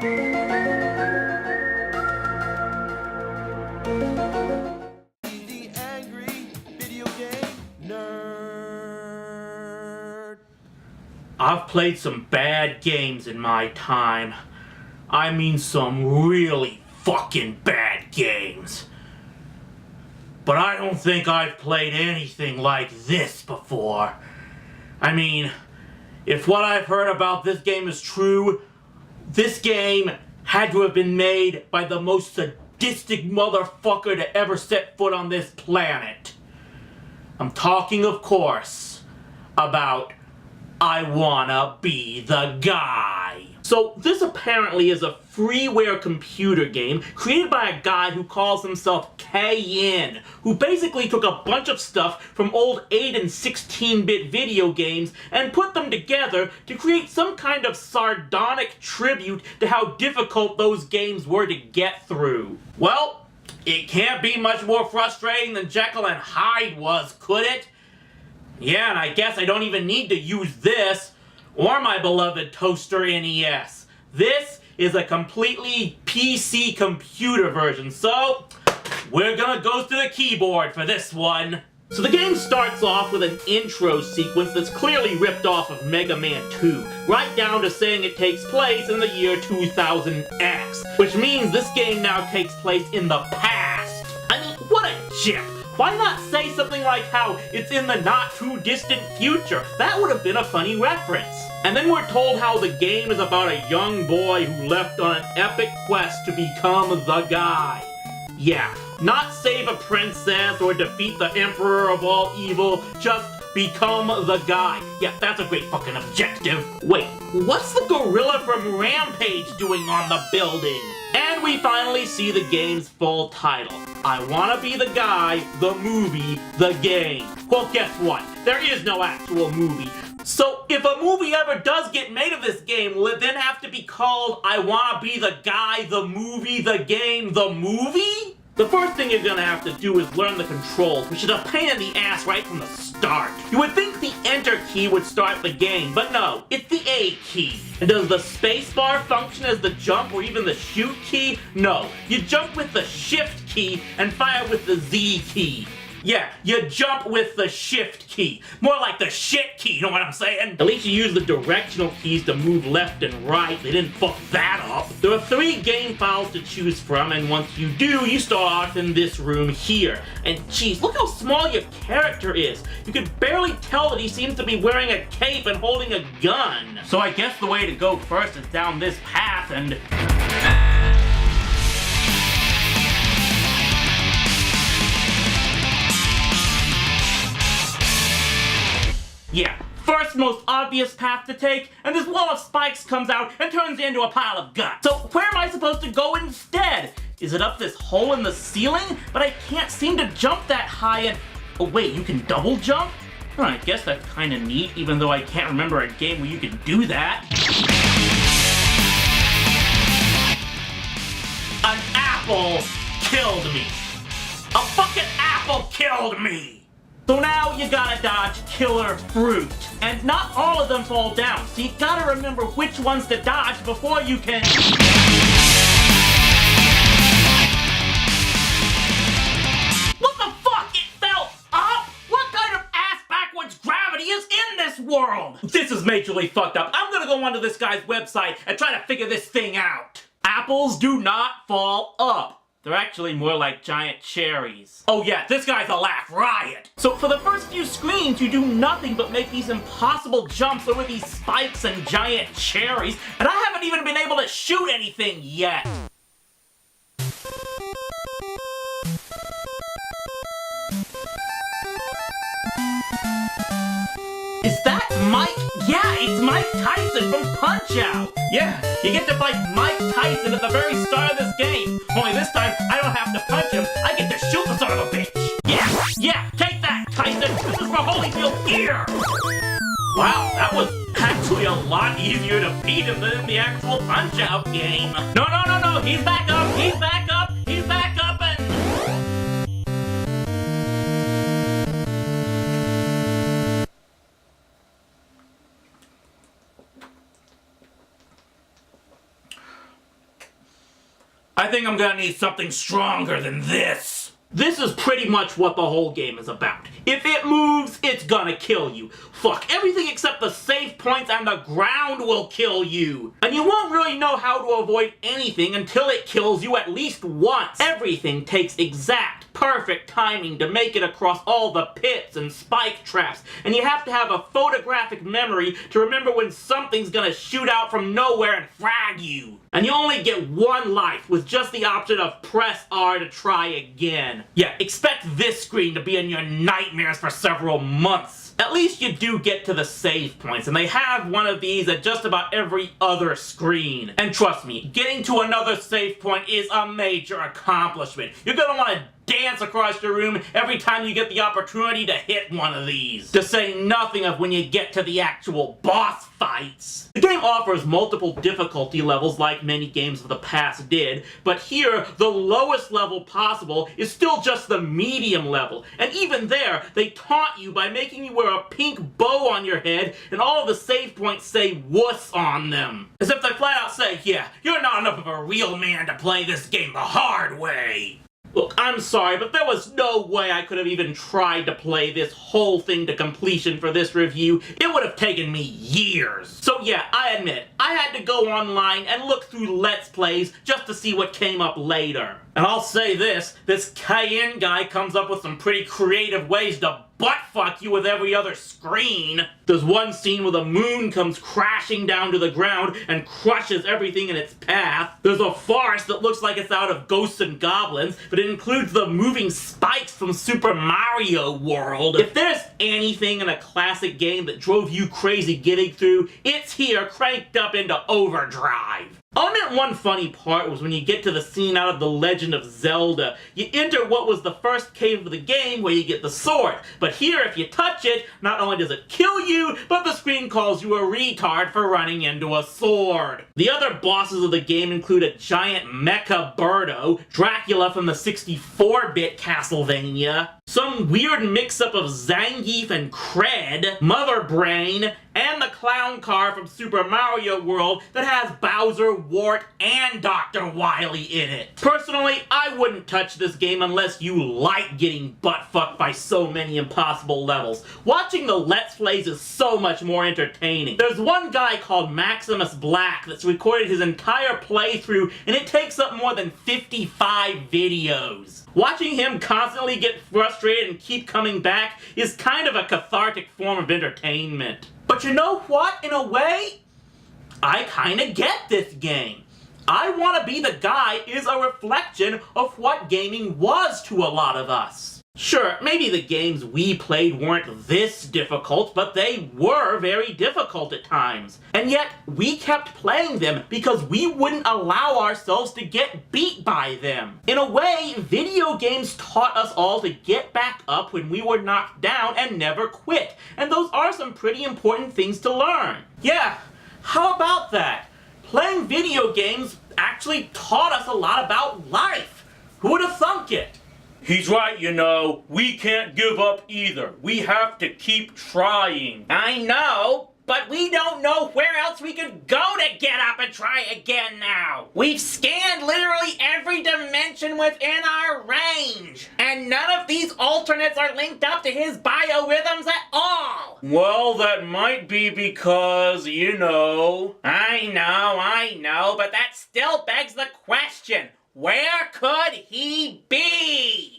The angry video game nerd. I've played some bad games in my time. I mean some really fucking bad games. But I don't think I've played anything like this before. I mean, if what I've heard about this game is true, this game had to have been made by the most sadistic motherfucker to ever set foot on this planet. I'm talking, of course, about I Wanna Be the Guy. So this apparently is a freeware computer game created by a guy who calls himself KN, who basically took a bunch of stuff from old 8 and 16-bit video games and put them together to create some kind of sardonic tribute to how difficult those games were to get through. Well, it can't be much more frustrating than Jekyll and Hyde was, could it? Yeah, and I guess I don't even need to use this, or my beloved toaster NES. This is a completely PC computer version, so we're gonna go to the keyboard for this one. So the game starts off with an intro sequence that's clearly ripped off of Mega Man 2, right down to saying it takes place in the year 2000X, which means this game now takes place in the past. I mean, what a jip! Why not say something like how it's in the not-too-distant future? That would have been a funny reference. And then we're told how the game is about a young boy who left on an epic quest to become the guy. Yeah, not save a princess or defeat the emperor of all evil, just become the guy. Yeah, that's a great fucking objective. Wait, what's the gorilla from Rampage doing on the building? And we finally see the game's full title. I Wanna Be the Guy, the movie, the game. Well, guess what? There is no actual movie. So if a movie ever does get made of this game, will it then have to be called I Wanna Be the Guy, the movie, the game, the movie? The first thing you're gonna have to do is learn the controls, which is a pain in the ass right from the start. You would think the Enter key would start the game, but no, it's the A key. And does the spacebar function as the jump or even the shoot key? No, you jump with the Shift key and fire with the Z key. Yeah, you jump with the Shift key. More like the shit key, you know what I'm saying? At least you use the directional keys to move left and right. They didn't fuck that up. There are 3 game files to choose from, and once you do, you start off in this room here. And geez, look how small your character is. You can barely tell that he seems to be wearing a cape and holding a gun. So I guess the way to go first is down this path and... yeah, first most obvious path to take, and this wall of spikes comes out and turns into a pile of guts. So where am I supposed to go instead? Is it up this hole in the ceiling? But I can't seem to jump that high and... oh wait, you can double jump? Oh, I guess that's kinda neat, even though I can't remember a game where you can do that. An apple killed me. A fucking apple killed me! So now you gotta dodge killer fruit. And not all of them fall down, so you gotta remember which ones to dodge before you can... what the fuck? It fell up? What kind of ass-backwards gravity is in this world? This is majorly fucked up. I'm gonna go onto this guy's website and try to figure this thing out. Apples do not fall up. They're actually more like giant cherries. Oh yeah, this guy's a laugh riot! So for the first few screens, you do nothing but make these impossible jumps over these spikes and giant cherries, and I haven't even been able to shoot anything yet! Is that Mike? Yeah, it's Mike Tyson from Punch-Out! Yeah, you get to fight Mike Tyson at the very start of this game. Only this time, I don't have to punch him, I get to shoot the son of a bitch! Yeah, take that, Tyson! This is for Holyfield here! Wow, that was actually a lot easier to beat him than in the actual Punch-Out game. No, he's back up, he's back up, he's back up, and... I think I'm gonna need something stronger than this. This is pretty much what the whole game is about. If it moves, it's gonna kill you. Fuck, everything except the save points and the ground will kill you. And you won't really know how to avoid anything until it kills you at least once. Everything takes exact, perfect timing to make it across all the pits and spike traps, and you have to have a photographic memory to remember when something's gonna shoot out from nowhere and frag you. And you only get one life with just the option of press R to try again. Yeah, expect this screen to be in your nightmares for several months. At least you do get to the save points, and they have one of these at just about every other screen. And trust me, getting to another save point is a major accomplishment. You're gonna want to dance across your room every time you get the opportunity to hit one of these. To say nothing of when you get to the actual boss fights. The game offers multiple difficulty levels like many games of the past did, but here, the lowest level possible is still just the medium level. And even there, they taunt you by making you wear a pink bow on your head and all of the save points say wuss on them. As if they flat out say, yeah, you're not enough of a real man to play this game the hard way. Look, I'm sorry, but there was no way I could have even tried to play this whole thing to completion for this review. It would have taken me years. So yeah, I admit, I had to go online and look through Let's Plays just to see what came up later. And I'll say this Cayenne guy comes up with some pretty creative ways to butt-fuck you with every other screen. There's one scene where the moon comes crashing down to the ground and crushes everything in its path. There's a forest that looks like it's out of Ghosts and Goblins, but it includes the moving spikes from Super Mario World. If there's anything in a classic game that drove you crazy getting through, it's here cranked up into overdrive. I meant one funny part was when you get to the scene out of The Legend of Zelda. You enter what was the first cave of the game where you get the sword. But here, if you touch it, not only does it kill you, but the screen calls you a retard for running into a sword. The other bosses of the game include a giant mecha Birdo, Dracula from the 64-bit Castlevania, some weird mix-up of Zangief and Cred, Mother Brain, and the clown car from Super Mario World that has Bowser, Wart, and Dr. Wily in it. Personally, I wouldn't touch this game unless you like getting butt-fucked by so many impossible levels. Watching the Let's Plays is so much more entertaining. There's one guy called Maximus Black that's recorded his entire playthrough, and it takes up more than 55 videos. Watching him constantly get frustrated and keep coming back is kind of a cathartic form of entertainment. But you know what? In a way, I kinda get this game. I Wanna Be the Guy is a reflection of what gaming was to a lot of us. Sure, maybe the games we played weren't this difficult, but they were very difficult at times. And yet, we kept playing them because we wouldn't allow ourselves to get beat by them. In a way, video games taught us all to get back up when we were knocked down and never quit. And those are some pretty important things to learn. Yeah, how about that? Playing video games actually taught us a lot about life. Who would have thunk it? He's right, you know. We can't give up either. We have to keep trying. I know, but we don't know where else we could go to get up and try again now. We've scanned literally every dimension within our range, and none of these alternates are linked up to his biorhythms at all. Well, that might be because, you know. I know, but that still begs the question. Where could he be?